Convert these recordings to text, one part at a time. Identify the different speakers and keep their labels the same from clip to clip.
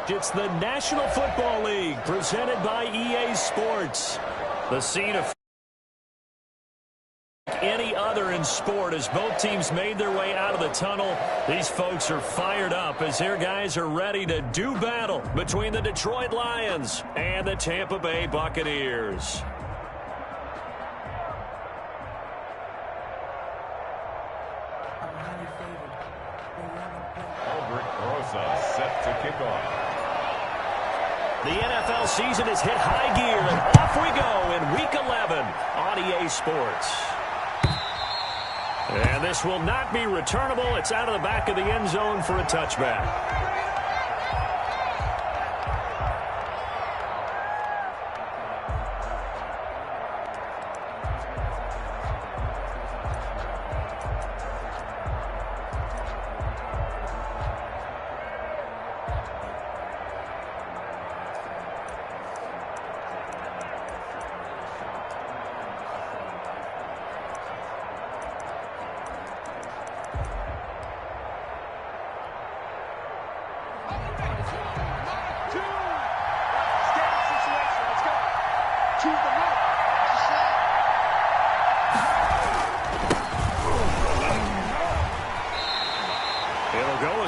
Speaker 1: It's the National Football League presented by EA Sports. The scene of any other in sport as both teams made their way out of the tunnel. These folks are fired up as their guys are ready to do battle between the Detroit Lions and the Tampa Bay Buccaneers.
Speaker 2: Set to kick off.
Speaker 1: The NFL season has hit high gear, and off we go in Week 11 on EA Sports. And this will not be returnable. It's out of the back of the end zone for a touchback.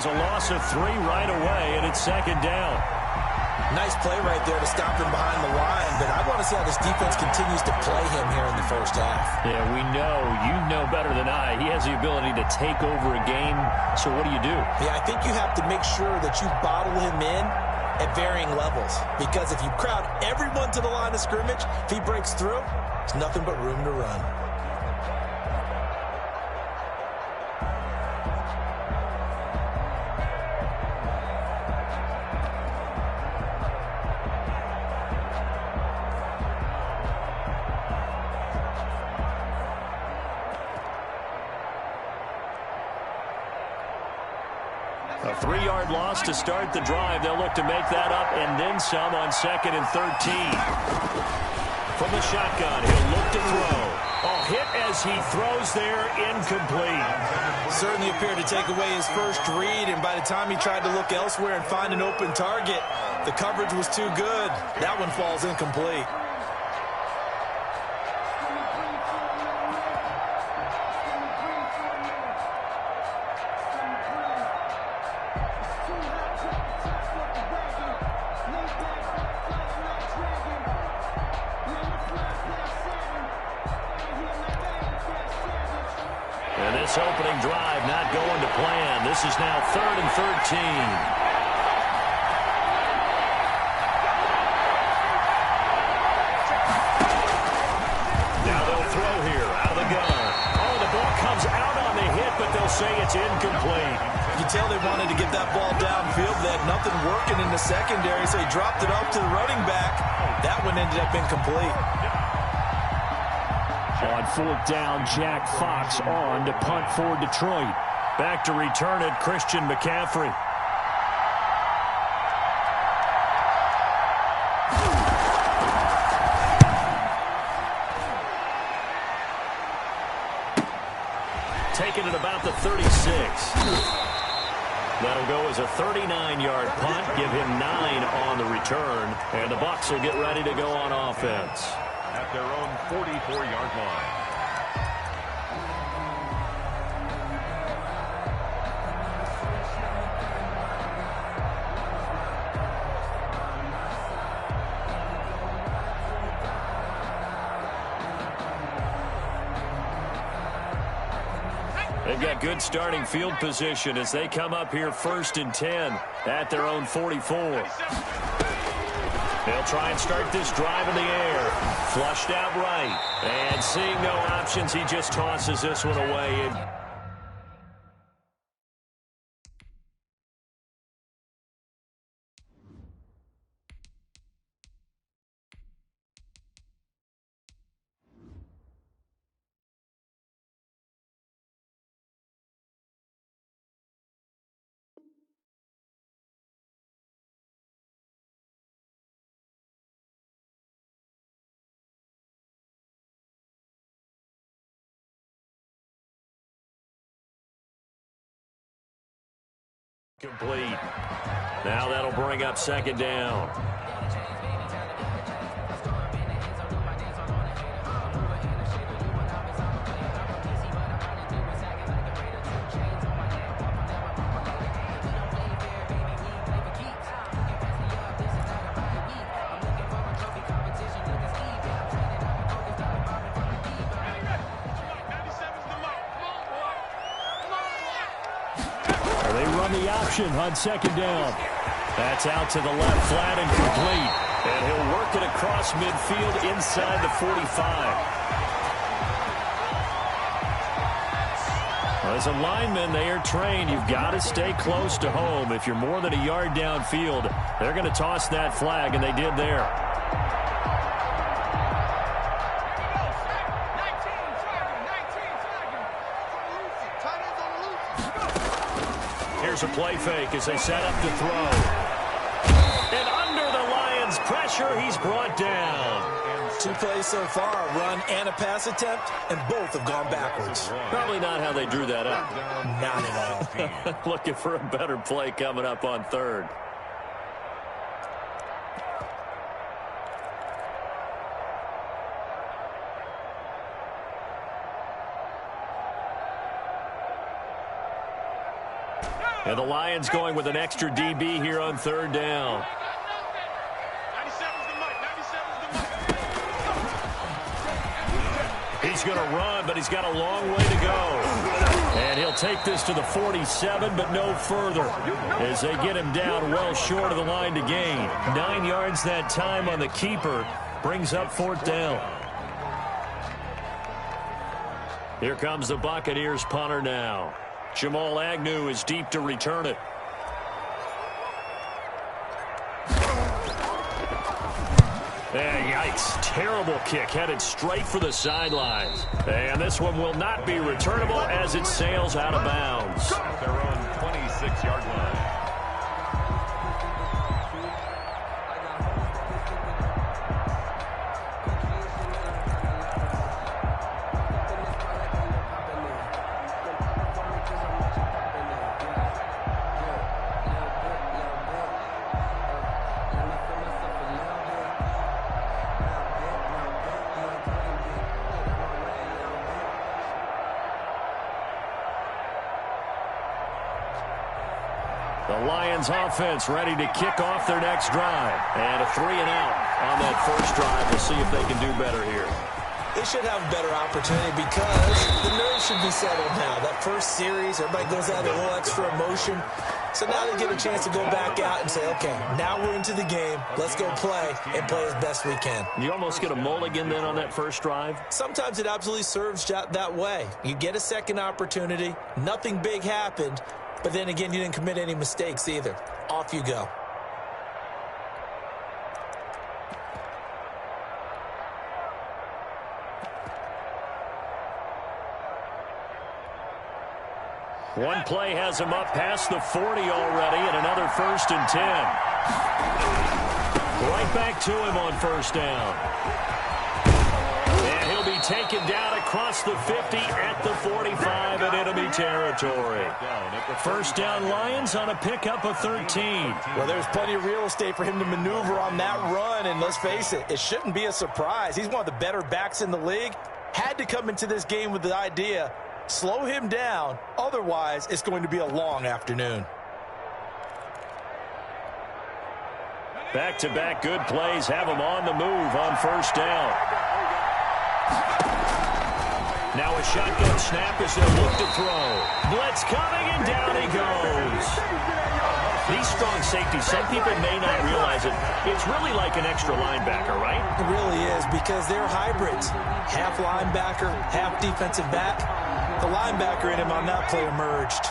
Speaker 1: A loss of 3 right away, and it's second down.
Speaker 3: Nice play right there to stop him behind the line, but I want to see how this defense continues to play him here in the first half.
Speaker 1: Yeah, we know. You know better than I. He has the ability to take over a game, so what do you do?
Speaker 3: Yeah, I think you have to make sure that you bottle him in at varying levels, because if you crowd everyone to the line of scrimmage, if he breaks through, there's nothing but room to run.
Speaker 1: A 3-yard loss to start the drive. They'll look to make that up and then some on 2nd and 13. From the shotgun, he'll look to throw. A hit as he throws there, incomplete.
Speaker 3: Certainly appeared to take away his first read, and by the time he tried to look elsewhere and find an open target, the coverage was too good. That one falls incomplete.
Speaker 1: And this opening drive not going to plan. This is now 3rd and 13. Now they'll throw here out of the gun. Oh, the ball comes out on the hit, but they'll say it's incomplete.
Speaker 3: You can tell they wanted to get that ball downfield. They had nothing working in the secondary, so he dropped it off to the running back. That one ended up incomplete.
Speaker 1: On 4th down, Jack Fox on to punt for Detroit. Back to return it, Christian McCaffrey. Taken at about the 36. That'll go as a 39-yard punt, give him 9 on the return, and the Bucs will get ready to go on offense.
Speaker 2: At their own 44-yard line.
Speaker 1: They've got good starting field position as they come up here 1st and 10 at their own 44. They'll try and start this drive in the air. Flushed out right. And seeing no options, he just tosses this one away. Complete. Now that'll bring up second down.
Speaker 4: The option on second down.
Speaker 1: That's out to the left, flat and complete. And he'll work it across midfield inside the 45. Well, as a lineman, they are trained. You've got to stay close to home. If you're more than a yard downfield, they're going to toss that flag, and they did there. Here's a play fake as they set up to throw. And under the Lions' pressure, he's brought down.
Speaker 3: 2 plays so far, a run and a pass attempt, and both have gone backwards.
Speaker 1: Probably not how they drew that up.
Speaker 3: Not at all.
Speaker 1: Looking for a better play coming up on third. And the Lions going with an extra DB here on third down. He's going to run, but he's got a long way to go. And he'll take this to the 47, but no further, as they get him down well short of the line to gain. 9 yards that time on the keeper. Brings up fourth down. Here comes the Buccaneers punter now. Jamal Agnew is deep to return it. Yikes. Terrible kick headed straight for the sidelines. And this one will not be returnable as it sails out of bounds.
Speaker 2: At their own 26-yard line.
Speaker 1: The Lions offense ready to kick off their next drive. And a 3-and-out on that first drive. We'll see if they can do better here.
Speaker 3: They should have a better opportunity because the nerves should be settled now. That first series, everybody goes out a little extra emotion. So now they get a chance to go back out and say, okay, now we're into the game. Let's go play and play as best we can.
Speaker 1: You almost get a mulligan then on that first drive?
Speaker 3: Sometimes it absolutely serves that way. You get a second opportunity. Nothing big happened. But then again, you didn't commit any mistakes either. Off you go.
Speaker 1: One play has him up past the 40 already, and another 1st and 10. Right back to him on first down. And he'll be taken down across the 50 at the 45 in enemy territory. First down Lions on a pickup of 13.
Speaker 3: Well, there's plenty of real estate for him to maneuver on that run, and let's face it, it shouldn't be a surprise. He's one of the better backs in the league. Had to come into this game with the idea, slow him down, otherwise it's going to be a long afternoon.
Speaker 1: Back-to-back good plays have him on the move on first down. Now a shotgun snap as they look to throw. Blitz coming, and down he goes. These strong safeties, some people may not realize it. It's really like an extra linebacker, right?
Speaker 3: It really is, because they're hybrids. Half linebacker, half defensive back. The linebacker in him on that play emerged.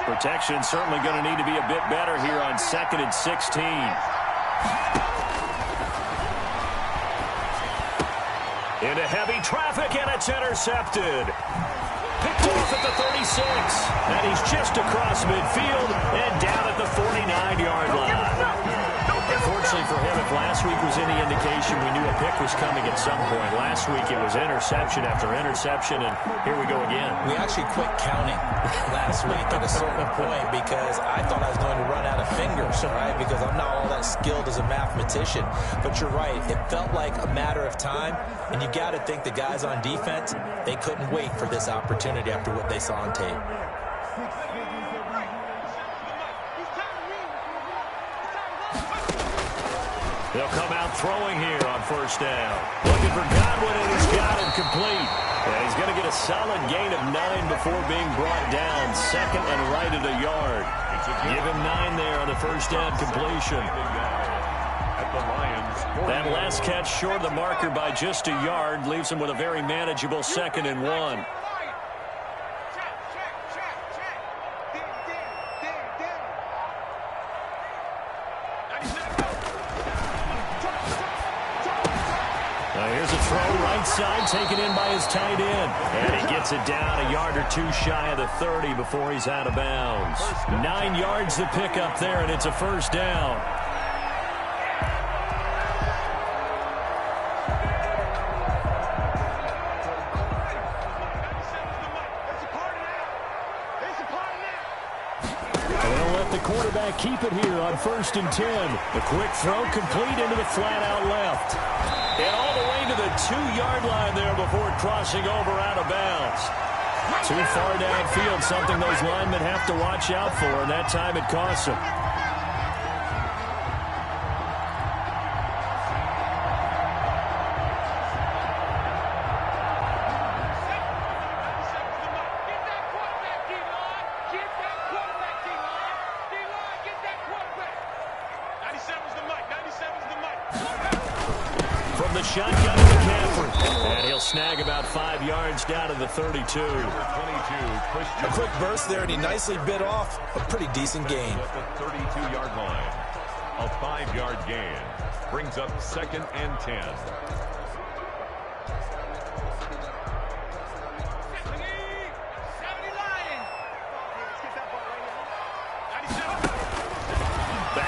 Speaker 1: Protection certainly going to need to be a bit better here on 2nd and 16. Into heavy traffic, and it's intercepted. Picked off at the 36. And he's just across midfield and down at the 49-yard line. Unfortunately, obviously for him, if last week was any indication, we knew a pick was coming at some point. Last week it was interception after interception, and here we go again.
Speaker 3: We actually quit counting last week at a certain point because I thought I was going to run out of fingers, right? Because I'm not all that skilled as a mathematician. But you're right. It felt like a matter of time, and you got to think the guys on defense, they couldn't wait for this opportunity after what they saw on tape.
Speaker 1: They'll come out throwing here on first down. Looking for Godwin, and he's got him complete. And he's going to get a solid gain of 9 before being brought down. Second and right at a yard. Give him 9 there on the first down completion. That last catch short of the marker by just a yard leaves him with a very manageable 2nd and 1. Here's a throw right side taken in by his tight end. And he gets it down a yard or 2 shy of the 30 before he's out of bounds. 9 yards to pick up there, and it's a first down.
Speaker 4: Quarterback keep it here on 1st and 10.
Speaker 1: The quick throw complete into the flat out left. And all the way to the 2-yard line there before crossing over out of bounds. Too far downfield, something those linemen have to watch out for, and that time it costs them. Shotgun to McCaffrey, and he'll snag about 5 yards down to the 32.
Speaker 3: A quick burst there, and he nicely bit off a pretty decent gain.
Speaker 2: At the 32-yard line, a 5-yard gain brings up 2nd and 10.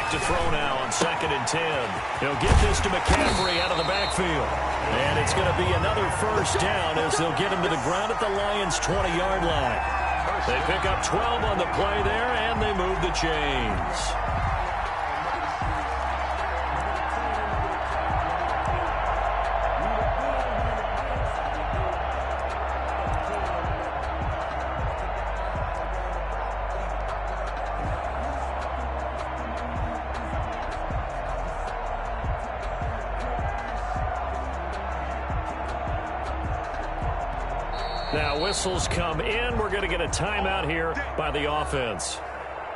Speaker 1: To throw now on 2nd and 10. He'll get this to McCaffrey out of the backfield. And it's going to be another first down as they'll get him to the ground at the Lions' 20-yard line. They pick up 12 on the play there, and they move the chains. Now whistles come in. We're going to get a timeout here by the offense.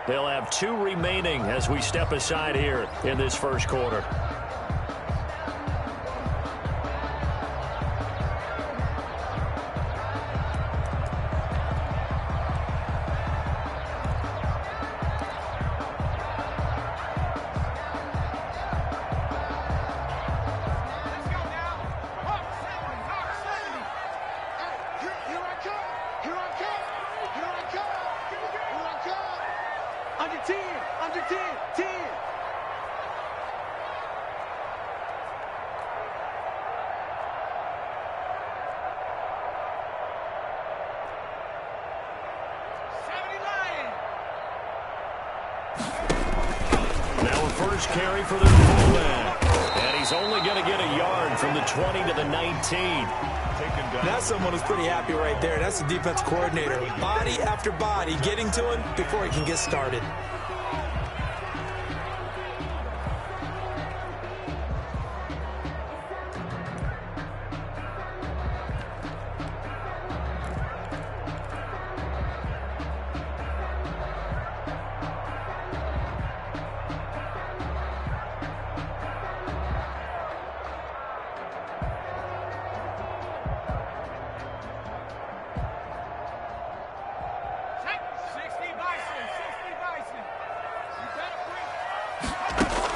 Speaker 1: They'll have 2 remaining as we step aside here in this first quarter. Carry for the fullback. And he's only going to get a yard from the 20 to the 19.
Speaker 3: That's someone who's pretty happy right there. That's the defense coordinator. Body after body getting to him before he can get started.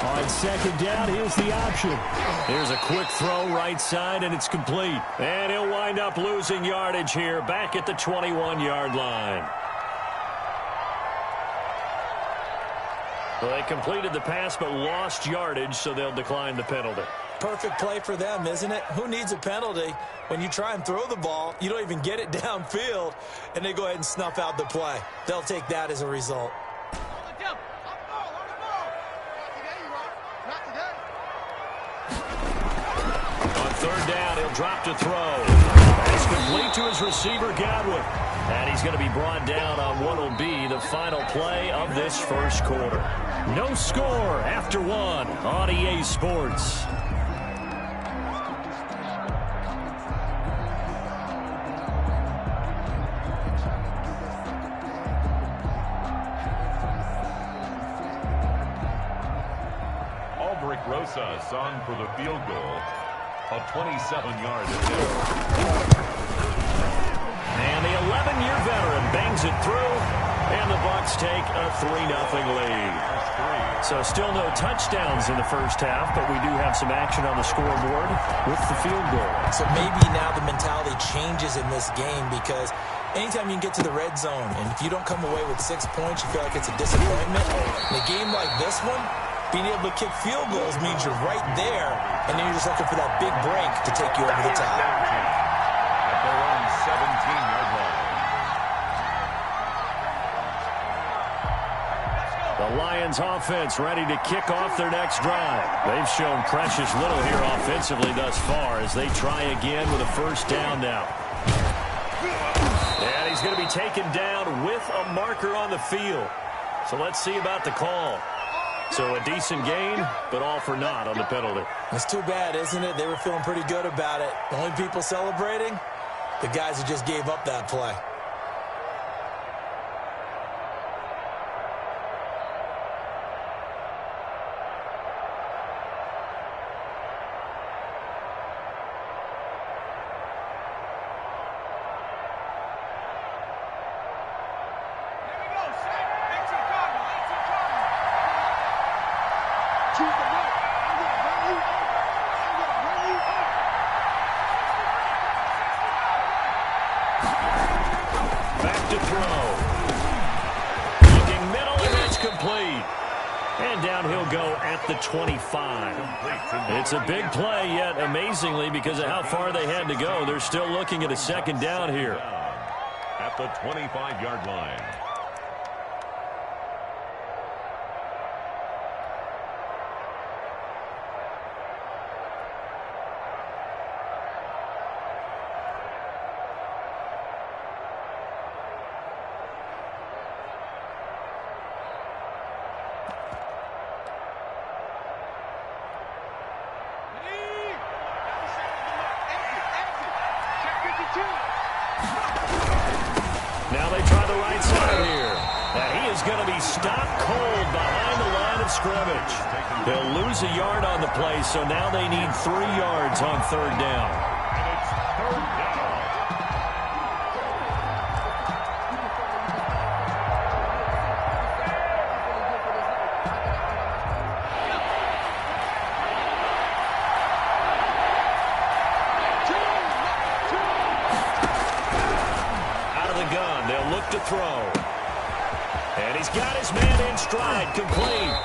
Speaker 4: On 2nd down, here's the option.
Speaker 1: Here's a quick throw right side, and it's complete. And he'll wind up losing yardage here back at the 21-yard line. Well, they completed the pass but lost yardage, so they'll decline the penalty.
Speaker 3: Perfect play for them, isn't it? Who needs a penalty when you try and throw the ball, you don't even get it downfield, and they go ahead and snuff out the play. They'll take that as a result.
Speaker 1: On third down, he'll drop to throw. It's complete to his receiver, Godwin. And he's going to be brought down on what will be the final play of this first quarter. No score after one on EA Sports.
Speaker 2: Rosa on for the field goal, a 27-yard attempt.
Speaker 1: And the 11-year veteran bangs it through, and the Bucs take a 3-0 lead. So still no touchdowns in the first half, but we do have some action on the scoreboard with the field goal. So
Speaker 3: maybe now the mentality changes in this game, because anytime you can get to the red zone, and if you don't come away with 6 points, you feel like it's a disappointment. In a game like this one, being able to kick field goals means you're right there, and then you're just looking for that big break to take you over the top.
Speaker 2: At their own 17-yard line.
Speaker 1: The Lions offense ready to kick off their next drive. They've shown precious little here offensively thus far as they try again with a first down now. And he's going to be taken down with a marker on the field. So let's see about the call. So a decent gain, but all for naught on the penalty.
Speaker 3: It's too bad, isn't it? They were feeling pretty good about it. The only people celebrating, the guys who just gave up that play.
Speaker 1: Back to throw. Looking middle, and it's complete. And down he'll go at the 25. It's a big play, yet amazingly, because of how far they had to go, they're still looking at a second down here.
Speaker 2: At the 25-yard line.
Speaker 1: Now they try the right side here. And he is going to be stopped cold behind the line of scrimmage. They'll lose a yard on the play, so now they need 3 yards on third down.
Speaker 2: And it's third down.
Speaker 1: To throw. And he's got his man in stride, complete.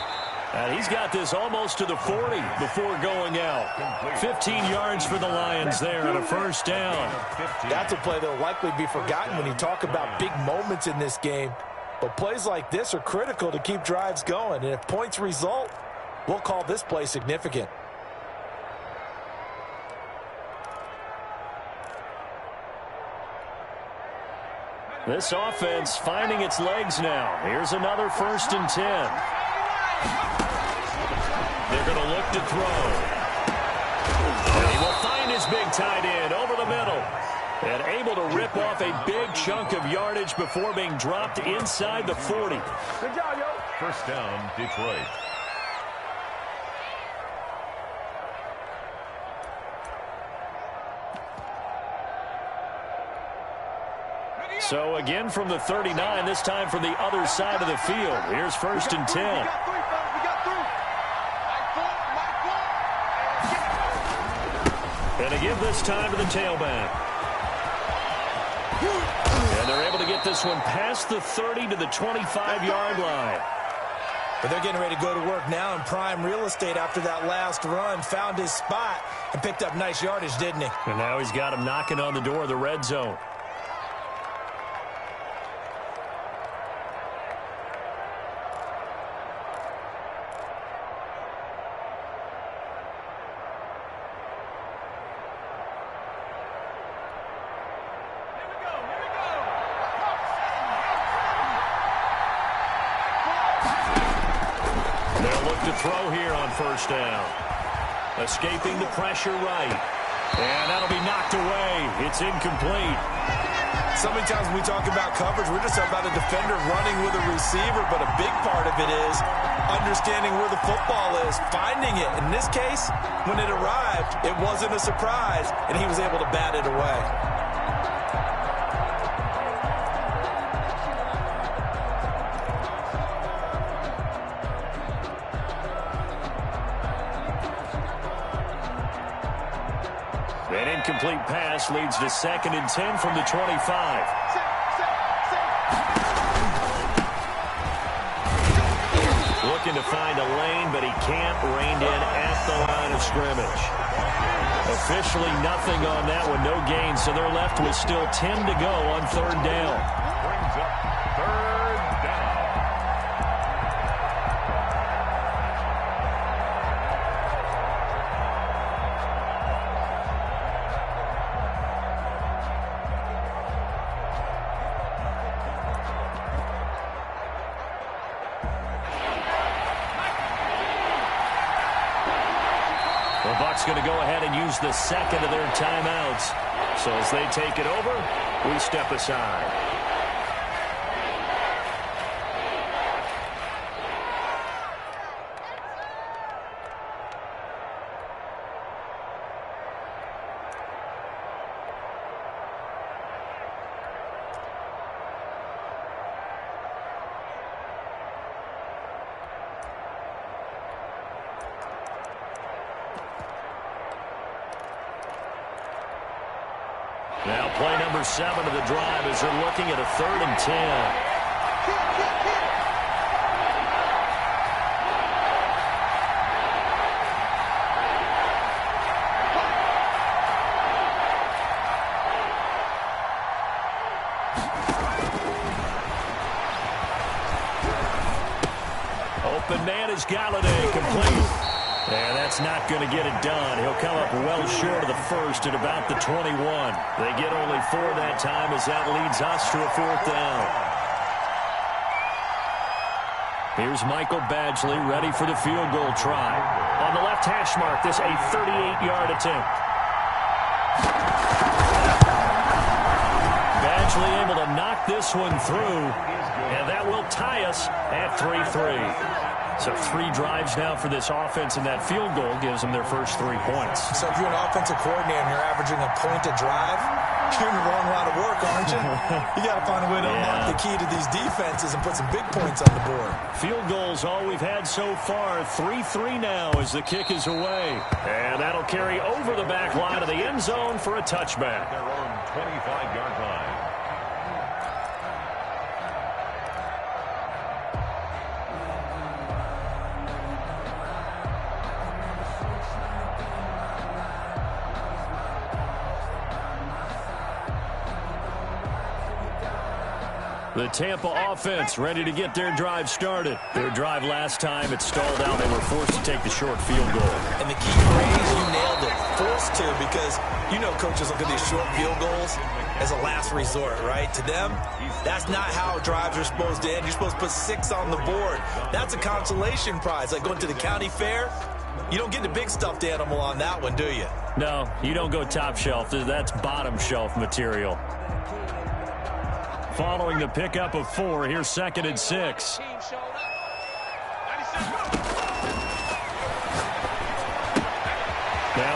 Speaker 1: And he's got this almost to the 40 before going out. 15 yards for the Lions there on a first down.
Speaker 3: That's a play that will likely be forgotten when you talk about big moments in this game. But plays like this are critical to keep drives going. And if points result, we'll call this play significant.
Speaker 1: This offense finding its legs now. Here's another 1st and 10. They're going to look to throw. And he will find his big tight end over the middle. And able to rip off a big chunk of yardage before being dropped inside the 40.
Speaker 2: Good job, yo. First down, Detroit.
Speaker 1: So again from the 39, this time from the other side of the field. Here's 1st and 10. And a give this time to the tailback. And they're able to get this one past the 30 to the 25-yard line.
Speaker 3: But they're getting ready to go to work now in prime real estate after that last run. Found his spot and picked up nice yardage, didn't he?
Speaker 1: And now he's got him knocking on the door of the red zone. Throw here on first down. Escaping the pressure right. And that'll be knocked away. It's incomplete.
Speaker 3: So many times when we talk about coverage, we're just talking about a defender running with a receiver, but a big part of it is understanding where the football is, finding it. In this case, when it arrived, it wasn't a surprise, and he was able to bat it away.
Speaker 1: An incomplete pass leads to 2nd and 10 from the 25. Looking to find a lane, but he can't. Reined in at the line of scrimmage. Officially nothing on that one, no gain, so they're left with still 10 to go on 3rd down.
Speaker 2: Brings up 3rd down.
Speaker 1: The Bucs going to go ahead and use the 2nd of their timeouts. So as they take it over, we step aside. Now play number 7 of the drive as they're looking at a 3rd and 10. Open man is Galladay, complete. And that's not going to get it done. He'll come up well short of the 1st at about the 21. They get only 4 that time as that leads us to a 4th down. Here's Michael Badgley ready for the field goal try. On the left hash mark, this a 38-yard attempt. Badgley able to knock this one through, and that will tie us at 3-3. So 3 drives now for this offense, and that field goal gives them their first 3 points.
Speaker 3: So if you're an offensive coordinator and you're averaging a point a drive, you're in the wrong line of work, aren't you? You got to find a way to unlock the key to these defenses and put some big points on the board.
Speaker 1: Field goals all we've had so far. 3-3 now as the kick is away. And that'll carry over the back line of the end zone for a touchback.
Speaker 2: Their own 25-yard line.
Speaker 1: The Tampa offense ready to get their drive started. Their drive last time, it stalled out. They were forced to take the short field goal.
Speaker 3: And the key phrase, you nailed it, forced to, because you know coaches look at these short field goals as a last resort, right? To them, that's not how drives are supposed to end. You're supposed to put 6 on the board. That's a consolation prize, like going to the county fair. You don't get the big stuffed animal on that one, do you?
Speaker 1: No, you don't go top shelf. That's bottom shelf material. Following the pickup of 4, here's 2nd and 6. Now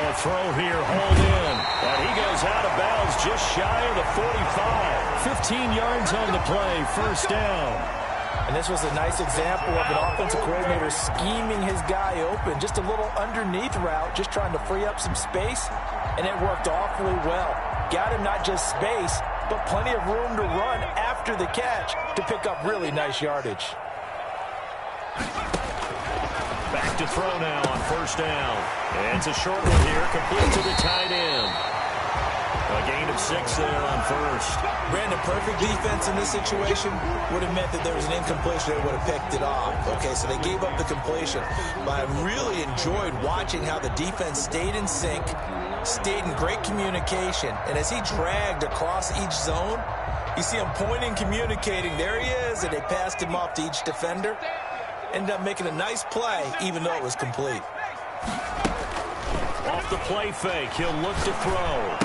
Speaker 1: a throw here, hold in. And he goes out of bounds just shy of the 45. 15 yards on the play, first down.
Speaker 3: And this was a nice example of an offensive coordinator scheming his guy open. Just a little underneath route, just trying to free up some space. And it worked awfully well. Got him not just space, but plenty of room to run after the catch to pick up really nice yardage.
Speaker 1: look to throw now on first down. And it's a short one here, complete to the tight end. A gain of 6 there on first.
Speaker 3: Brandon, perfect defense in this situation would have meant that there was an incompletion. They would have picked it off. Okay, so they gave up the completion. But I really enjoyed watching how the defense stayed in sync, stayed in great communication. And as he dragged across each zone, you see him pointing, communicating. There he is, and they passed him off to each defender. Ended up making a nice play, even though it was complete.
Speaker 1: Off the play fake, he'll look to throw.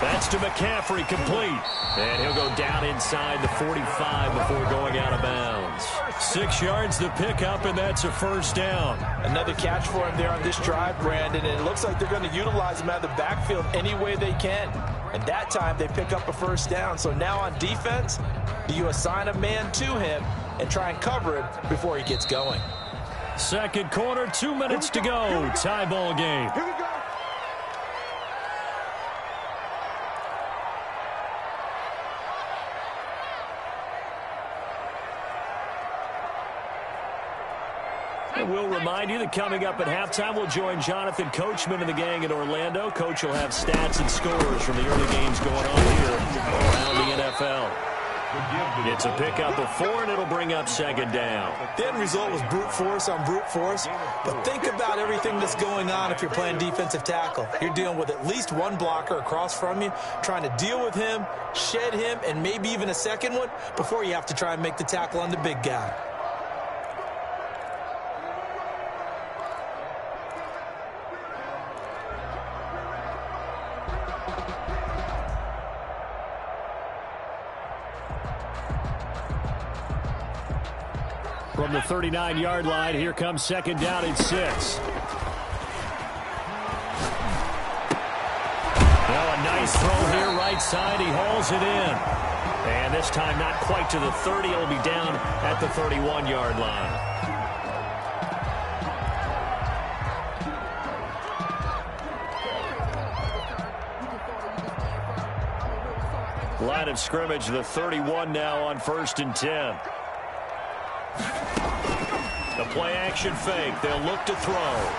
Speaker 1: That's to McCaffrey, complete. And he'll go down inside the 45 before going out of bounds. 6 yards to pick up, and that's a first down.
Speaker 5: Another catch for him there on this drive, Brandon, and it looks like they're going to utilize him out of the backfield any way they can. And that time they pick up a first down. So now on defense, you assign a man to him and try and cover him before he gets going.
Speaker 1: Second quarter, 2 minutes to go. Tie ball game.
Speaker 6: Here we go.
Speaker 1: And we'll remind you that coming up at halftime, we'll join Jonathan Coachman and the gang in Orlando. Coach will have stats and scores from the early games going on here around the NFL. It's a pickup of 4, and it'll bring up second down.
Speaker 3: The end result was brute force on brute force. But think about everything that's going on if you're playing defensive tackle. You're dealing with at least one blocker across from you, trying to deal with him, shed him, and maybe even a second one before you have to try and make the tackle on the big guy.
Speaker 1: From the 39-yard line, here comes second down and 6. Now a nice throw here, right side. He hauls it in. And this time not quite to the 30. It'll be down at the 31-yard line. Line of scrimmage, the 31 now on 1st and 10. The play-action fake. They'll look to throw.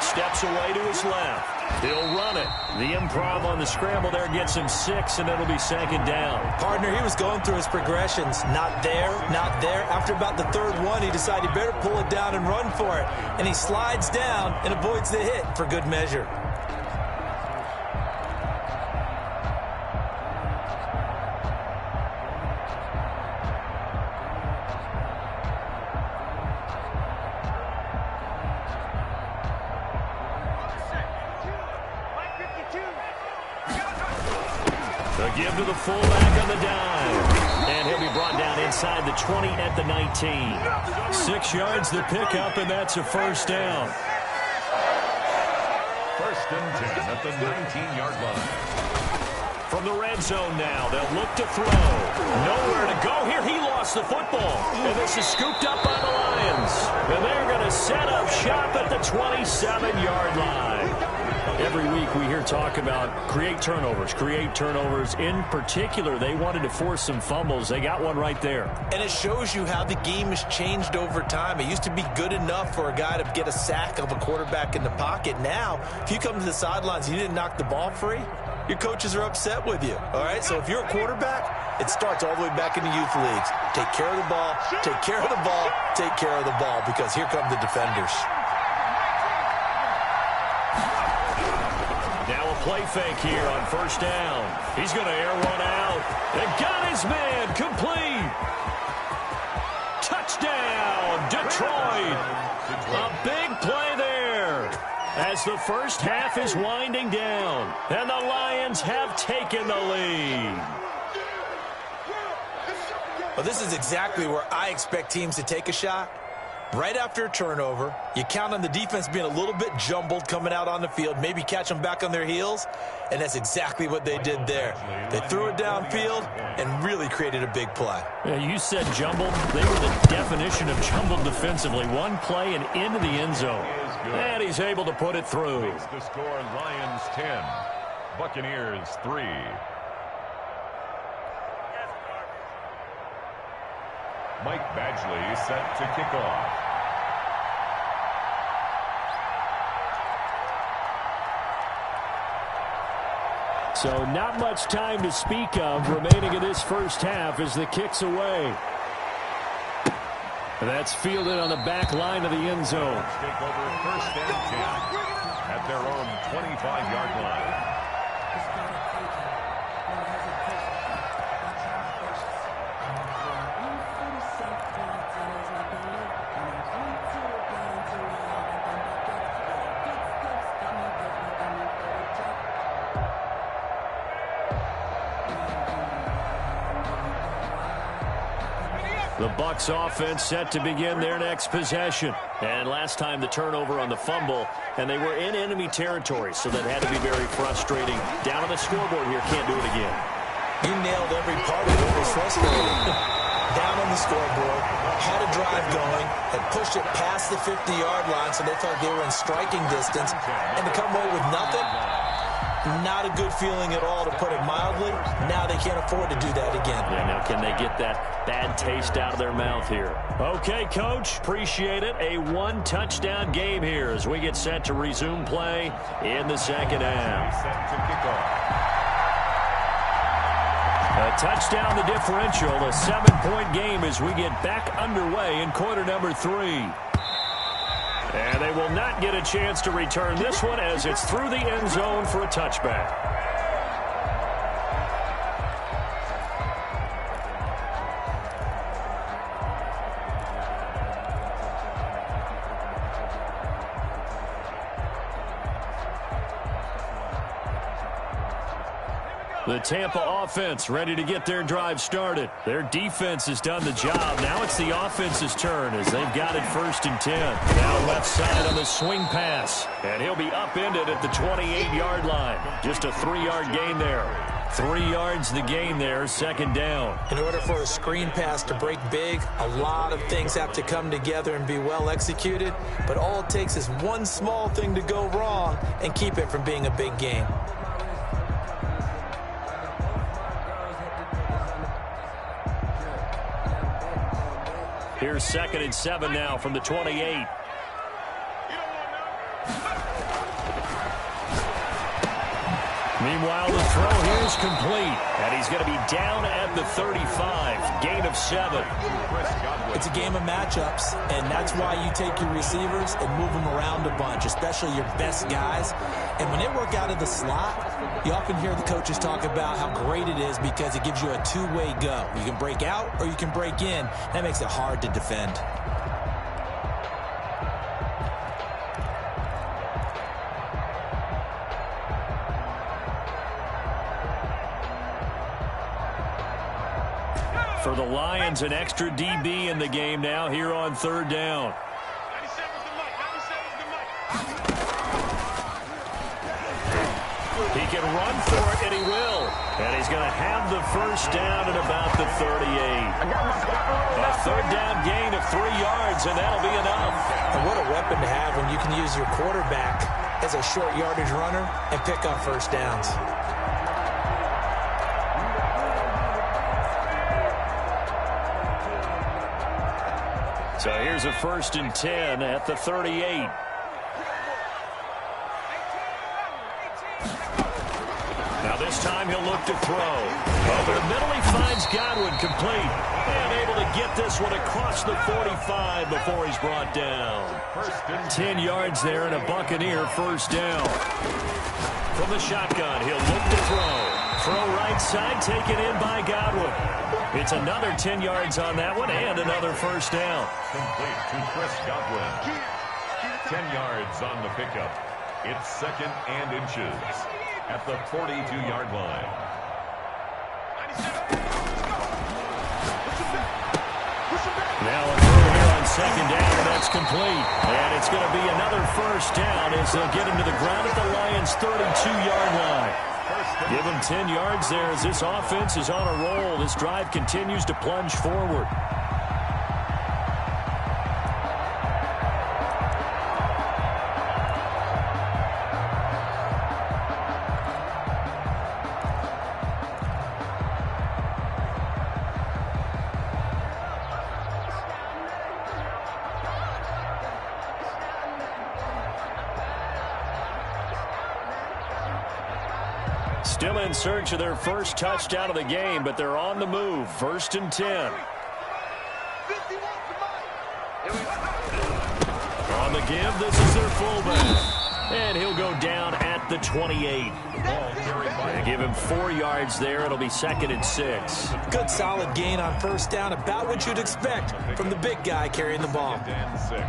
Speaker 1: Steps away to his left. He'll run it. The improv on the scramble there gets him 6, and it'll be second down.
Speaker 3: Partner, he was going through his progressions. Not there, not there. After about the 3rd one, he decided he better pull it down and run for it. And he slides down and avoids the hit for good measure.
Speaker 1: Give to the fullback on the dime. And he'll be brought down inside the 20 at the 19. 6 yards to pick up, and that's a first down.
Speaker 2: 1st and 10 at the 19-yard line.
Speaker 1: From the red zone now, they'll look to throw. Nowhere to go here. He lost the football. And this is scooped up by the Lions. And they're going to set up shop at the 27-yard line. Every week we hear talk about create turnovers. In particular, they wanted to force some fumbles. They got one right there.
Speaker 3: And it shows you how the game has changed over time. It used to be good enough for a guy to get a sack of a quarterback in the pocket. Now, if you come to the sidelines and you didn't knock the ball free, your coaches are upset with you. All right, so if you're a quarterback, it starts all the way back in the youth leagues. Take care of the ball, take care of the ball, take care of the ball, because here come the defenders.
Speaker 1: Now a play fake here on 1st down. He's going to air one out. And got his man complete. Touchdown, Detroit. A big play there as the first half is winding down. And the Lions have taken the lead.
Speaker 3: Well, this is exactly where I expect teams to take a shot. Right after a turnover, you count on the defense being a little bit jumbled coming out on the field, maybe catch them back on their heels, and that's exactly what they did there. They threw it downfield and really created a big play.
Speaker 1: Yeah, you said jumbled. They were the definition of jumbled defensively. One play and into the end zone. And he's able to put it through.
Speaker 2: Makes the score Lions 10, Buccaneers 3. Mike Badgley set to kick off.
Speaker 4: So not much time to speak of remaining in this first half as the kick's away. That's fielded on the back line of the end zone.
Speaker 2: Take over first and 10 at their own 25-yard line.
Speaker 1: The Bucs offense set to begin their next possession. And last time the turnover on the fumble, and they were in enemy territory, so that had to be very frustrating. Down on the scoreboard here, can't do it again.
Speaker 3: You nailed every part of what was frustrating. Down on the scoreboard, had a drive going, had pushed it past the 50-yard line, so they thought they were in striking distance, and to come away with nothing, not a good feeling at all, to put it mildly. Now they can't afford to do that again.
Speaker 1: Yeah, now can they get that bad taste out of their mouth here? Okay, Coach, appreciate it. A one-touchdown game here as we get set to resume play in the second half.
Speaker 2: Set to kick off.
Speaker 1: A touchdown, the differential, a 7-point game as we get back underway in quarter number 3. And they will not get a chance to return this one as it's through the end zone for a touchback. The Tampa offense ready to get their drive started. Their defense has done the job. Now it's the offense's turn as they've got it 1st and 10. Now left side on the swing pass. And he'll be upended at the 28-yard line. Just a 3-yard gain there. 3 yards the gain there, 2nd down.
Speaker 3: In order for a screen pass to break big, a lot of things have to come together and be well executed. But all it takes is one small thing to go wrong and keep it from being a big game.
Speaker 1: Here's 2nd and 7 now from the 28. Meanwhile, the throw here is complete. And he's going to be down at the 35. Gain of 7.
Speaker 3: It's a game of matchups, and that's why you take your receivers and move them around a bunch, especially your best guys. And when they work out of the slot, you often hear the coaches talk about how great it is because it gives you a two-way go. You can break out or you can break in. That makes it hard to defend.
Speaker 1: For the Lions, an extra DB in the game now here on 3rd down. He can run for it, and he will. And he's going to have the 1st down at about the 38. A 3rd down gain of 3 yards, and that'll be enough.
Speaker 3: And what a weapon to have when you can use your quarterback as a short yardage runner and pick up 1st downs.
Speaker 1: So here's a 1st and 10 at the 38. Now this time he'll look to throw. Over the middle he finds Godwin complete. And able to get this one across the 45 before he's brought down. 10 yards there and a Buccaneer 1st down. From the shotgun, he'll look to throw. Throw right side, taken in by Godwin. It's another 10 yards on that one and another 1st down.
Speaker 2: Complete to Chris Godwin. 10 yards on the pickup. It's 2nd and inches at the 42-yard line.
Speaker 1: Now a throw here on 2nd down, and that's complete. And it's going to be another 1st down as they'll get him to the ground at the Lions' 32-yard line. Give him 10 yards there as this offense is on a roll. This drive continues to plunge forward.
Speaker 4: Still in search of their first touchdown of the game, but they're on the move. 1st and 10. On the give, this is their fullback. And he'll go down at the 28. They give him 4 yards there. It'll be 2nd and 6.
Speaker 3: Good solid gain on 1st down, about what you'd expect from the big guy carrying the ball.
Speaker 2: 2nd and 6.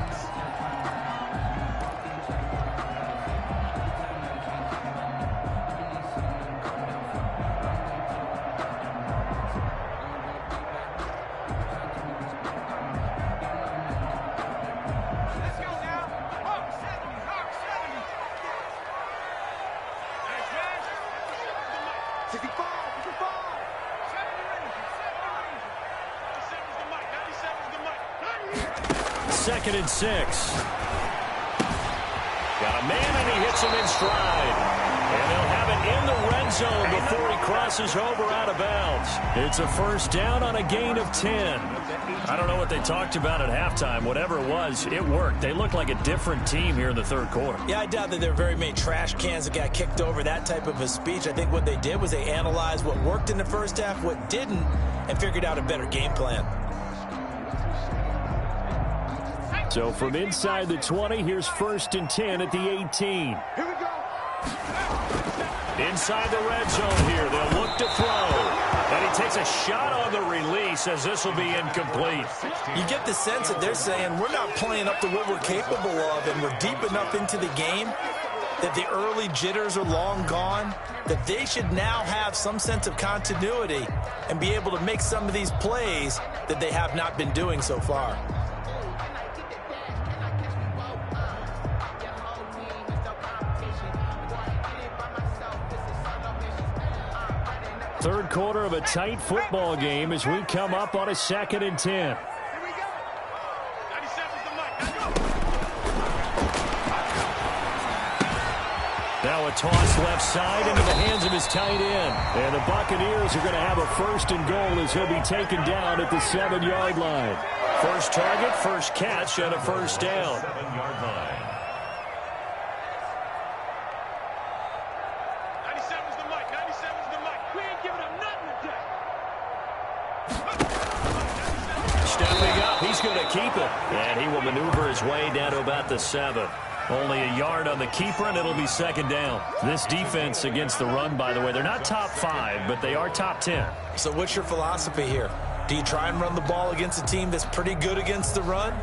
Speaker 4: Second and 6. Got a man, and he hits him in stride. And they'll have it in the red zone before he crosses over out of bounds. It's a 1st down on a gain of 10. I don't know what they talked about at halftime. Whatever it was, it worked. They look like a different team here in the 3rd quarter.
Speaker 3: Yeah, I doubt that there are very many trash cans that got kicked over, that type of a speech. I think what they did was they analyzed what worked in the 1st half, what didn't, and figured out a better game plan.
Speaker 4: So from inside the 20, here's 1st and 10 at the 18.
Speaker 6: Here we go.
Speaker 4: Inside the red zone here, they'll look to throw. And he takes a shot on the release as this will be incomplete.
Speaker 3: You get the sense that they're saying we're not playing up to what we're capable of, and we're deep enough into the game that the early jitters are long gone, that they should now have some sense of continuity and be able to make some of these plays that they have not been doing so far.
Speaker 4: Third quarter of a tight football game as we come up on a 2nd and 10. Now a toss left side into the hands of his tight end. And the Buccaneers are going to have a 1st and goal as he'll be taken down at the 7-yard line. First target, first catch, and a 1st down.
Speaker 2: 7-yard line.
Speaker 4: Stepping up, he's going to keep it. And he will maneuver his way down to about the 7. Only a yard on the keeper, and it'll be 2nd down. This defense against the run, by the way, they're not top 5, but they are top 10.
Speaker 3: So what's your philosophy here? Do you try and run the ball against a team that's pretty good against the run?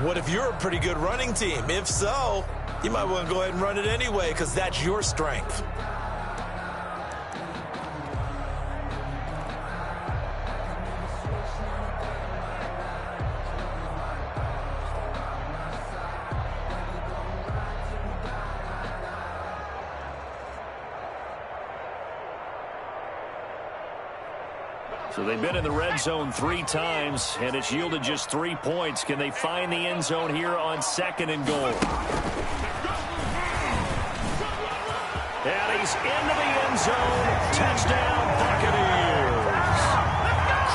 Speaker 3: What if you're a pretty good running team? If so, you might want to go ahead and run it anyway because that's your strength.
Speaker 4: So they've been in the red zone 3 times, and it's yielded just 3 points. Can they find the end zone here on 2nd and goal? And he's into the end zone. Touchdown, Buccaneers.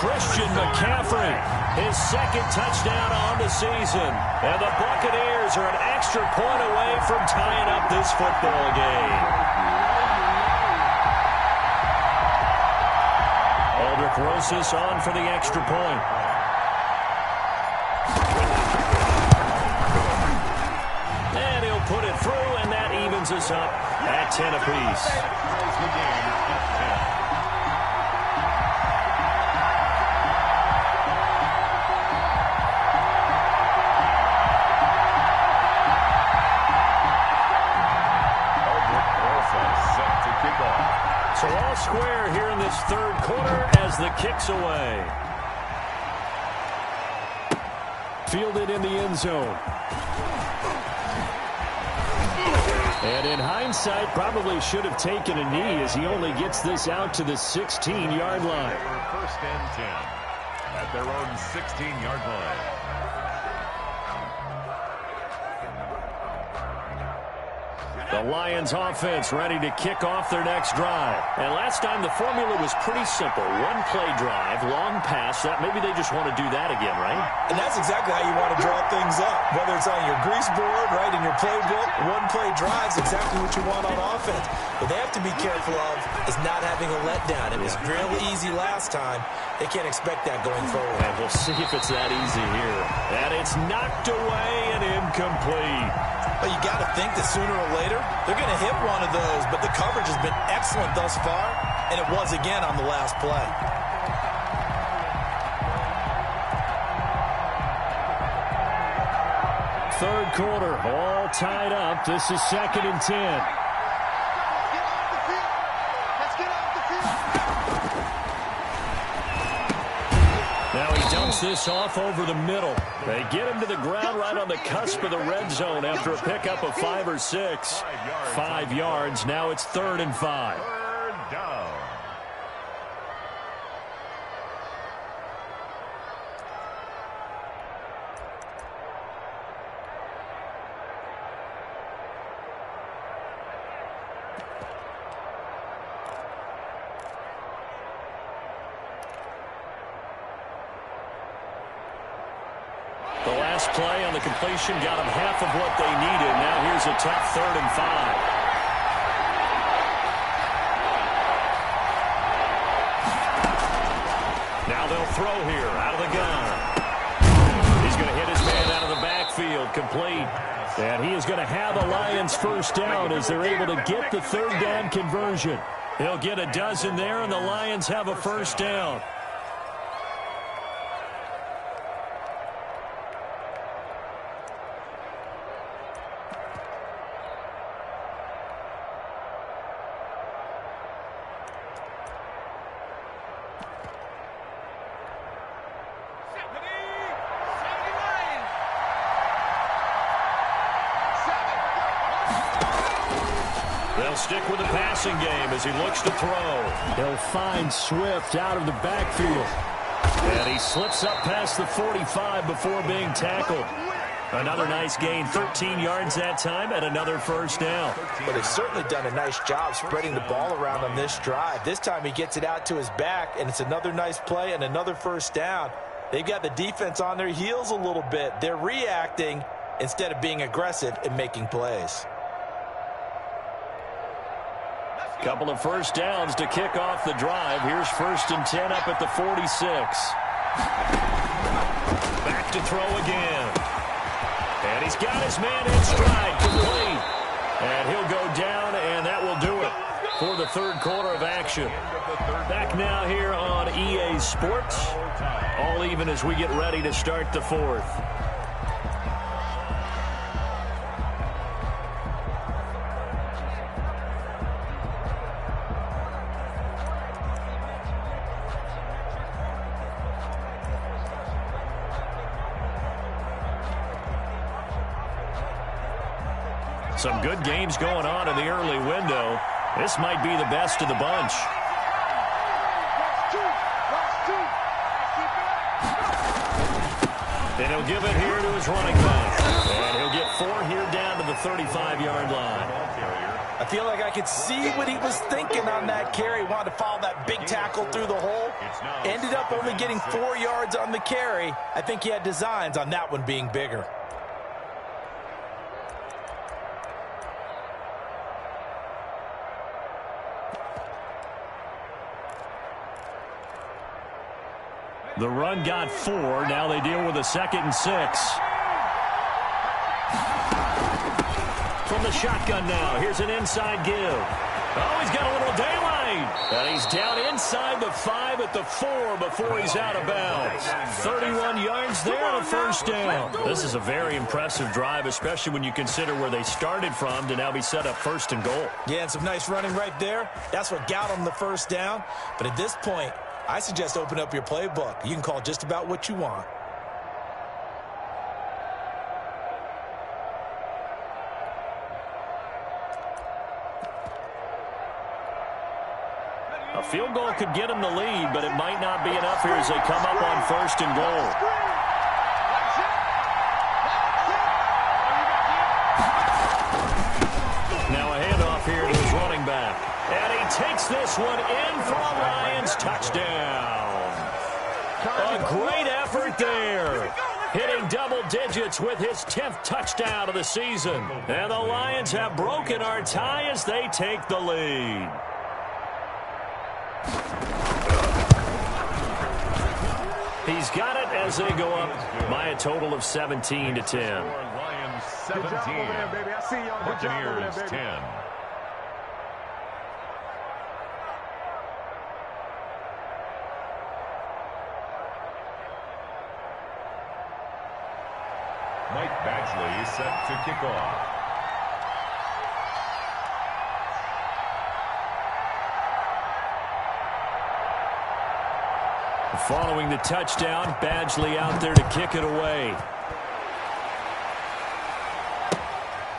Speaker 4: Christian McCaffrey, his 2nd touchdown on the season. And the Buccaneers are an extra point away from tying up this football game. Rosas on for the extra point. And he'll put it through, and that evens us up at 10 apiece. So all square here in this 3rd quarter as the kick's away. Fielded in the end zone. And in hindsight, probably should have taken a knee as he only gets this out to the 16-yard line.
Speaker 2: 1st and 10 at their own 16-yard line.
Speaker 1: The Lions offense ready to kick off their next drive. And last time the formula was pretty simple. One play drive, long pass. That maybe they just want to do that again, right?
Speaker 3: And that's exactly how you want to draw things up. Whether it's on your grease board, right, in your playbook, one play drive is exactly what you want on offense. What they have to be careful of is not having a letdown. It was real easy last time. They can't expect that going forward.
Speaker 1: And we'll see if it's that easy here. And it's knocked away and incomplete.
Speaker 3: Well, you got to think that sooner or later, they're going to hit one of those, but the coverage has been excellent thus far, and it was again on the last play.
Speaker 1: Third quarter, all tied up. This is 2nd and 10. Now he dumps this off over the middle. They get him to the ground right on the cusp of the red zone after a pickup of 5 or 6. 5 yards. Now it's 3rd and 5.
Speaker 2: Third down.
Speaker 1: The last play on the completion got them half of what they needed. Now here's a tough 3rd and 5. Now they'll throw here out of the gun. He's going to hit his man out of the backfield, complete. And he is going to have the Lions first down as they're able to get the 3rd down conversion. He'll get a dozen there, and the Lions have a first down. They'll stick with the passing game as he looks to throw. He'll find Swift out of the backfield. And he slips up past the 45 before being tackled. Another nice gain, 13 yards that time, and another first down.
Speaker 3: But they've certainly done a nice job spreading the ball around on this drive. This time he gets it out to his back, and it's another nice play and another first down. They've got the defense on their heels a little bit. They're reacting instead of being aggressive and making plays.
Speaker 1: Couple of first downs to kick off the drive. Here's 1st and 10 up at the 46. Back to throw again. And he's got his man in stride, complete. And he'll go down, and that will do it for the 3rd quarter of action. Back now here on EA Sports. All even as we get ready to start the 4th. Some good games going on in the early window. This might be the best of the bunch. And he'll give it here to his running back. And he'll get 4 here down to the 35-yard line.
Speaker 3: I feel like I could see what he was thinking on that carry. Wanted to follow that big tackle through the hole. Ended up only getting 4 yards on the carry. I think he had designs on that one being bigger.
Speaker 1: The run got 4. Now they deal with a 2nd and 6. From the shotgun now. Here's an inside give. Oh, he's got a little daylight. And he's down inside the 5 at the 4 before he's out of bounds. 31 yards there and a first down. This is a very impressive drive, especially when you consider where they started from to now be set up 1st and goal.
Speaker 3: Yeah, and some nice running right there. That's what got them the first down. But at this point, I suggest open up your playbook. You can call just about what you want.
Speaker 1: A field goal could get them the lead, but it might not be enough here as they come up on 1st and goal. Now he takes this one in for a Lions touchdown. A great effort there. Hitting double digits with his 10th touchdown of the season. And the Lions have broken our tie as they take the lead. He's got it as they go up by a total of 17-10.
Speaker 2: Lions 17. Buccaneers 10. Mike Badgley set to kick off.
Speaker 1: Following the touchdown, Badgley out there to kick it away.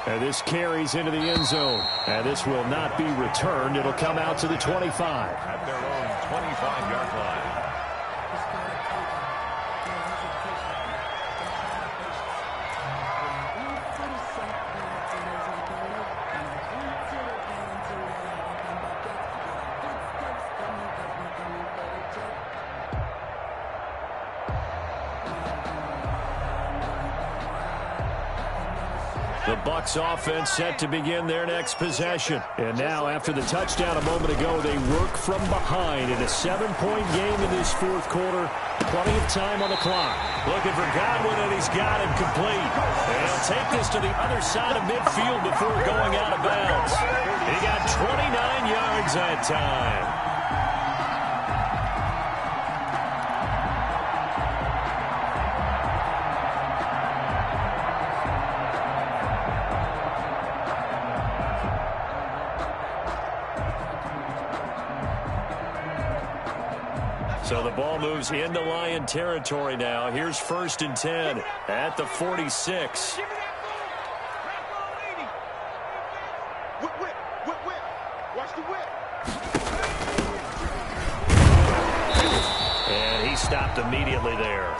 Speaker 1: And this carries into the end zone. And this will not be returned. It'll come out to the 25.
Speaker 2: At their own 25-yard line.
Speaker 1: The Bucs offense set to begin their next possession. And now, after the touchdown a moment ago, they work from behind in a 7-point game in this fourth quarter. Plenty of time on the clock. Looking for Godwin, and he's got him complete. And he'll take this to the other side of midfield before going out of bounds. He got 29 yards that time. So the ball moves into Lion territory now. Here's 1st and 10 at the 46. And he stopped immediately there.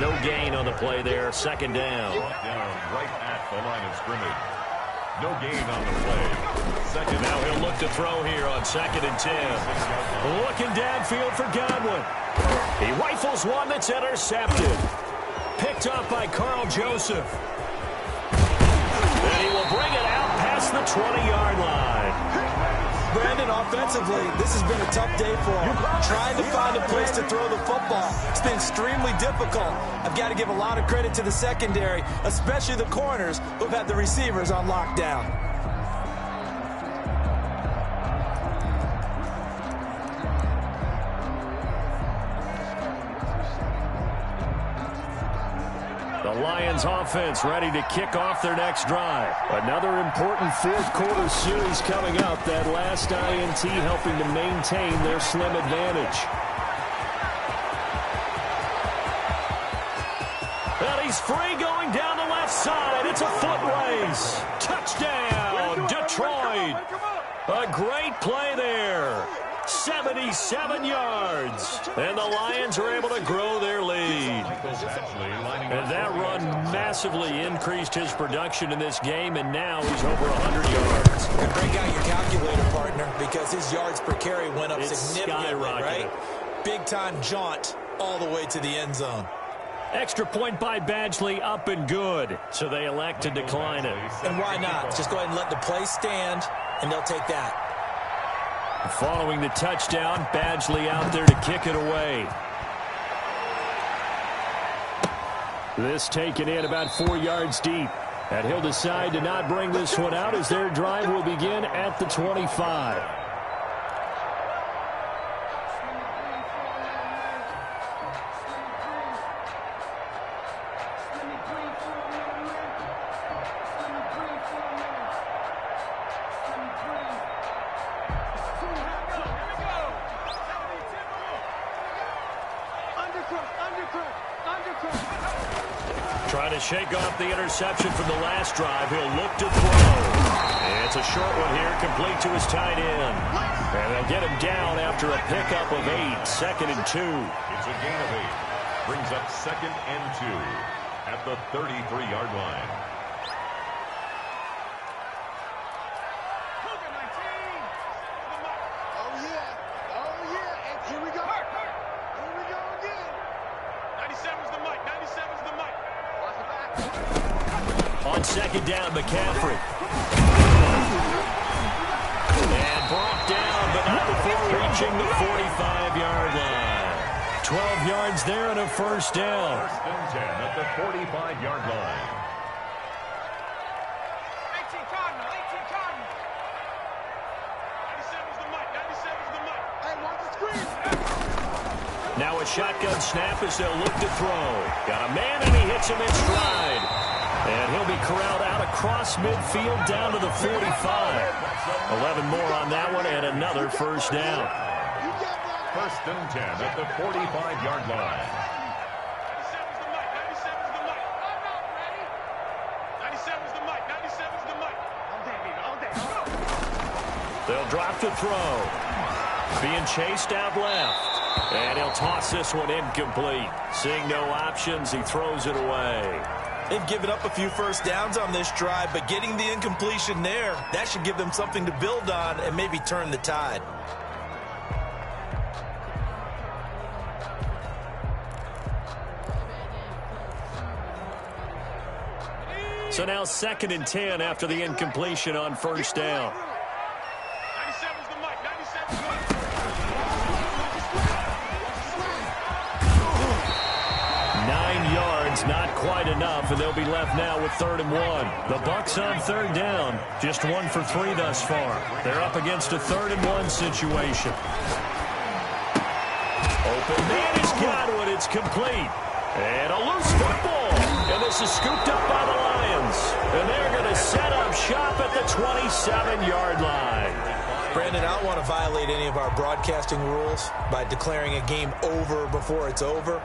Speaker 1: No gain on the play there. 2nd down.
Speaker 2: Right at the line of scrimmage. No gain on the play. Second.
Speaker 1: Now he'll look to throw here on 2nd and 10. Looking downfield for Godwin. He rifles one that's intercepted. Picked up by Carl Joseph. And he will bring it out past the 20-yard line.
Speaker 3: Brandon, offensively, this has been a tough day for him. Trying to find a place to throw the football. It's been extremely difficult. I've got to give a lot of credit to the secondary, especially the corners who've had the receivers on lockdown.
Speaker 1: The Lions offense ready to kick off their next drive. Another important fourth quarter series coming up. That last INT helping to maintain their slim advantage. And he's free going down the left side. It's a foot race. Touchdown, Detroit. A great play there. 77 yards. And the Lions are able to grow their lead. And that run massively increased his production in this game, and now he's over 100 yards.
Speaker 3: And break out your calculator, partner, because his yards per carry went up significantly, right? Big-time jaunt all the way to the end zone.
Speaker 1: Extra point by Badgley, up and good. So they elect to decline it.
Speaker 3: And why not? Just go ahead and let the play stand, and they'll take that.
Speaker 1: Following the touchdown, Badgley out there to kick it away. This taken in about 4 yards deep. And he'll decide to not bring this one out as their drive will begin at the 25. Trying to shake off the interception from the last drive. He'll look to throw. And it's a short one here, complete to his tight end. And they'll get him down after a pickup of 8, 2nd and 2.
Speaker 2: It's a gain of 8. Brings up 2nd and 2 at the 33-yard line.
Speaker 1: On second down, McCaffrey. And brought down, but not before reaching the 45-yard line. 12 yards there and a first down.
Speaker 2: First and 10 at the 45-yard line.
Speaker 6: 18 Cardinal, 18 Cardinal. 97's the mic, 97's the mic. Hey, watch the screen.
Speaker 1: Now a shotgun snap as they'll look to throw. Got a man and he hits him in stride. And he'll be corralled out across midfield down to the 45. 11 more on that one and another first down.
Speaker 2: First and 10 at the 45-yard line.
Speaker 6: 97's the mic, 97's the mic. I'm not ready. 97's the mic, 97's the mic. All day, baby, all day. Go.
Speaker 1: They'll drop to throw. Being chased out left. And he'll toss this one incomplete. Seeing no options, he throws it away.
Speaker 3: They've given up a few first downs on this drive, but getting the incompletion there, that should give them something to build on and maybe turn the tide.
Speaker 1: So now 2nd and 10 after the incompletion on first down.
Speaker 6: 97's the mic, 97's the mic.
Speaker 1: 9 yards, not quite enough, and they'll be left now with 3rd and 1. The Bucks on 3rd down, just 1 for 3 thus far. They're up against a 3rd and 1 situation. Open man has got one. It's complete. And a loose football. And this is scooped up by the Lions. And they're going to set up shop at the 27-yard line.
Speaker 3: Brandon, I don't want to violate any of our broadcasting rules by declaring a game over before it's over.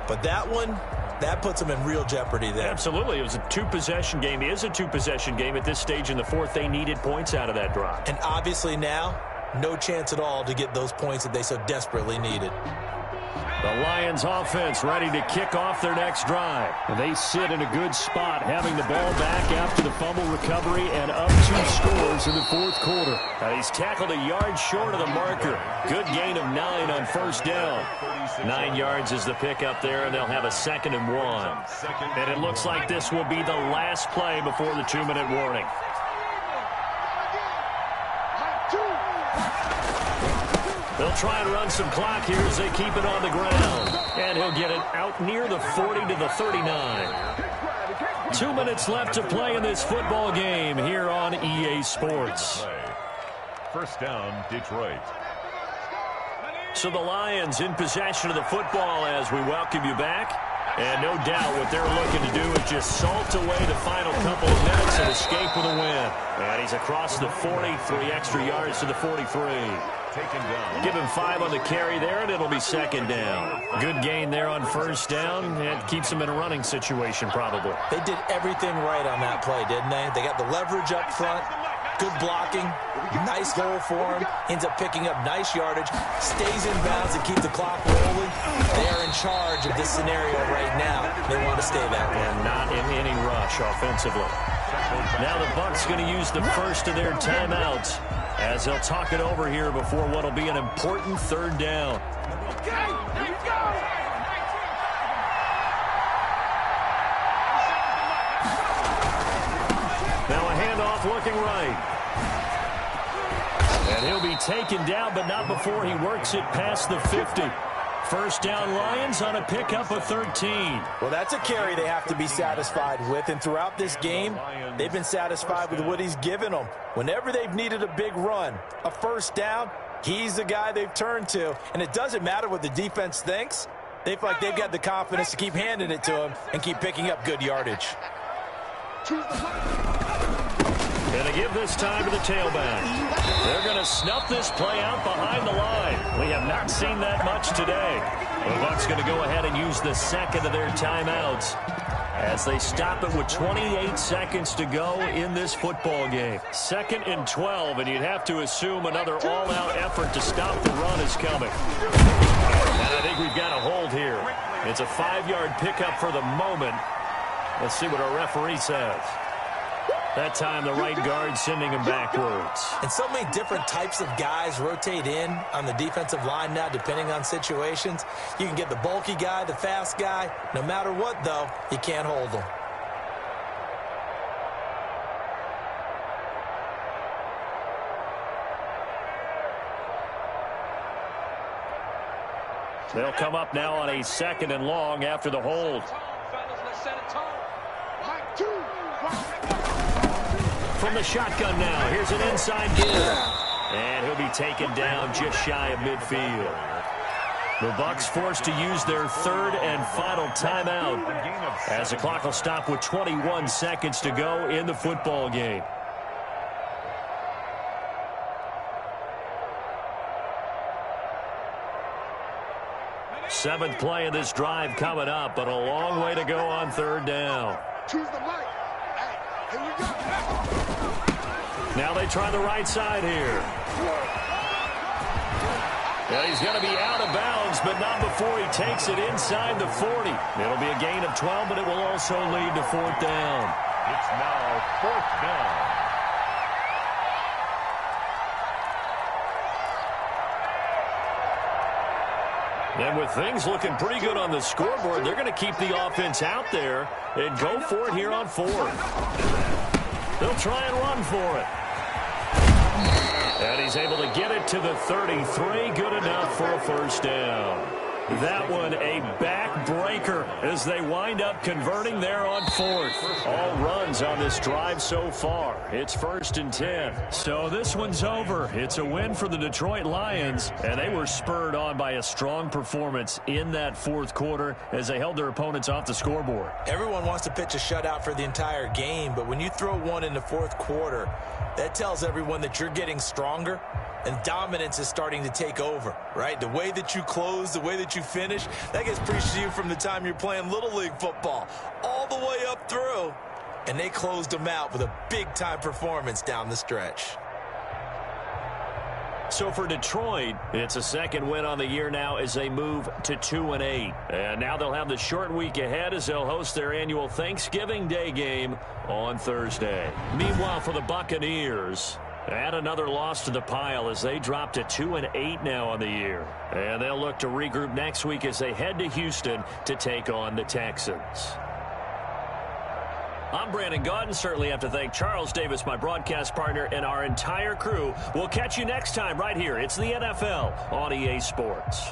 Speaker 3: But that one, that puts them in real jeopardy there.
Speaker 1: Absolutely. It was a two-possession game. It is a two-possession game at this stage in the fourth. They needed points out of that drive.
Speaker 3: And obviously now, no chance at all to get those points that they so desperately needed.
Speaker 1: The Lions offense ready to kick off their next drive. And they sit in a good spot, having the ball back after the fumble recovery and up 2 scores in the fourth quarter. And he's tackled a yard short of the marker. Good gain of 9 on first down. 9 yards is the pickup there, and they'll have a 2nd and 1. And it looks like this will be the last play before the 2-minute warning. They'll try and run some clock here as they keep it on the ground. And he'll get it out near the 40 to the 39. 2 minutes left to play in this football game here on EA Sports.
Speaker 2: First down, Detroit.
Speaker 1: So the Lions in possession of the football as we welcome you back. And no doubt what they're looking to do is just salt away the final couple of minutes and escape with a win. And he's across the 40, 3 extra yards to the 43. Give him 5 on the carry there, and it'll be 2nd down. Good gain there on first down. It keeps him in a running situation, probably.
Speaker 3: They did everything right on that play, didn't they? They got the leverage up front, good blocking, nice hole for him, ends up picking up nice yardage, stays in bounds and keep the clock rolling. They're in charge of this scenario right now. They want to stay that way.
Speaker 1: And not in any rush offensively. Now the Bucs going to use the first of their timeouts as they'll talk it over here before what will be an important 3rd down.
Speaker 6: Okay, here we go.
Speaker 1: Now a handoff looking right. And he'll be taken down, but not before he works it past the 50. First down Lions on a pickup of 13.
Speaker 3: Well, that's a carry they have to be satisfied with. And throughout this game, they've been satisfied with what he's given them. Whenever they've needed a big run, a first down, he's the guy they've turned to. And it doesn't matter what the defense thinks. They feel like they've got the confidence to keep handing it to him and keep picking up good yardage.
Speaker 1: Going to give this time to the tailback. They're going to snuff this play out behind the line. We have not seen that much today. The Bucs going to go ahead and use the 2nd of their timeouts as they stop it with 28 seconds to go in this football game. 2nd and 12, and you'd have to assume another all-out effort to stop the run is coming. And I think we've got a hold here. It's a 5-yard pickup for the moment. Let's see what our referee says. That time, the right guard sending him backwards.
Speaker 3: And so many different types of guys rotate in on the defensive line now, depending on situations. You can get the bulky guy, the fast guy. No matter what, though, you can't hold them.
Speaker 1: They'll come up now on a 2nd and long after the hold. From the shotgun now, here's an inside give. And he'll be taken down just shy of midfield. The Bucs forced to use their 3rd and final timeout as the clock will stop with 21 seconds to go in the football game. Seventh play of this drive coming up, but a long way to go on 3rd down.
Speaker 6: Choose the mic. Hey, here we go.
Speaker 1: Now they try the right side here. Well, he's going to be out of bounds, but not before he takes it inside the 40. It'll be a gain of 12, but it will also lead to 4th down.
Speaker 2: It's now 4th down.
Speaker 1: And with things looking pretty good on the scoreboard, they're going to keep the offense out there and go for it here on 4th. They'll try and run for it. And he's able to get it to the 33. Good enough for a 1st down. That one a backbreaker as they wind up converting there on 4th. All runs on this drive so far. It's 1st and 10. So this one's over. It's a win for the Detroit Lions, and they were spurred on by a strong performance in that 4th quarter as they held their opponents off the scoreboard.
Speaker 3: Everyone wants to pitch a shutout for the entire game, but when you throw one in the 4th quarter, that tells everyone that you're getting stronger and dominance is starting to take over, right? The way that you close, the way that you finish, that gets preached to you from the time you're playing Little League football all the way up through. And they closed them out with a big-time performance down the stretch.
Speaker 1: So for Detroit, it's a 2nd win on the year now as they move to 2-8. And now they'll have the short week ahead as they'll host their annual Thanksgiving Day game on Thursday. Meanwhile, for the Buccaneers, add another loss to the pile as they drop to 2-8 now on the year. And they'll look to regroup next week as they head to Houston to take on the Texans. I'm Brandon Gaudin. Certainly have to thank Charles Davis, my broadcast partner, and our entire crew. We'll catch you next time right here. It's the NFL on EA Sports.